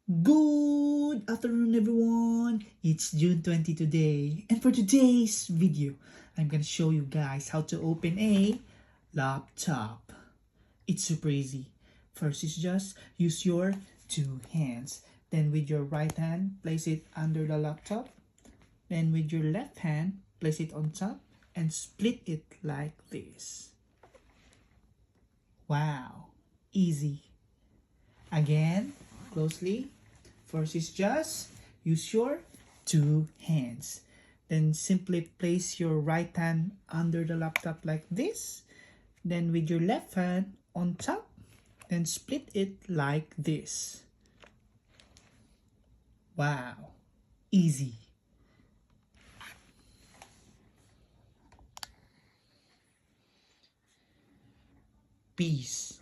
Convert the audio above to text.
Good afternoon, everyone. It's June 20 today, and for today's video, I'm gonna show you guys how to open a laptop. It's super easy. First is just use your two hands. Then with your right hand, place it under the laptop. Then with your left hand, place it on top and split it like this. Wow, easy. Again, closely. First is just use your two hands. Then simply place your right hand under the laptop like this. Then with your left hand on top, then split it like this. Wow, easy. Peace.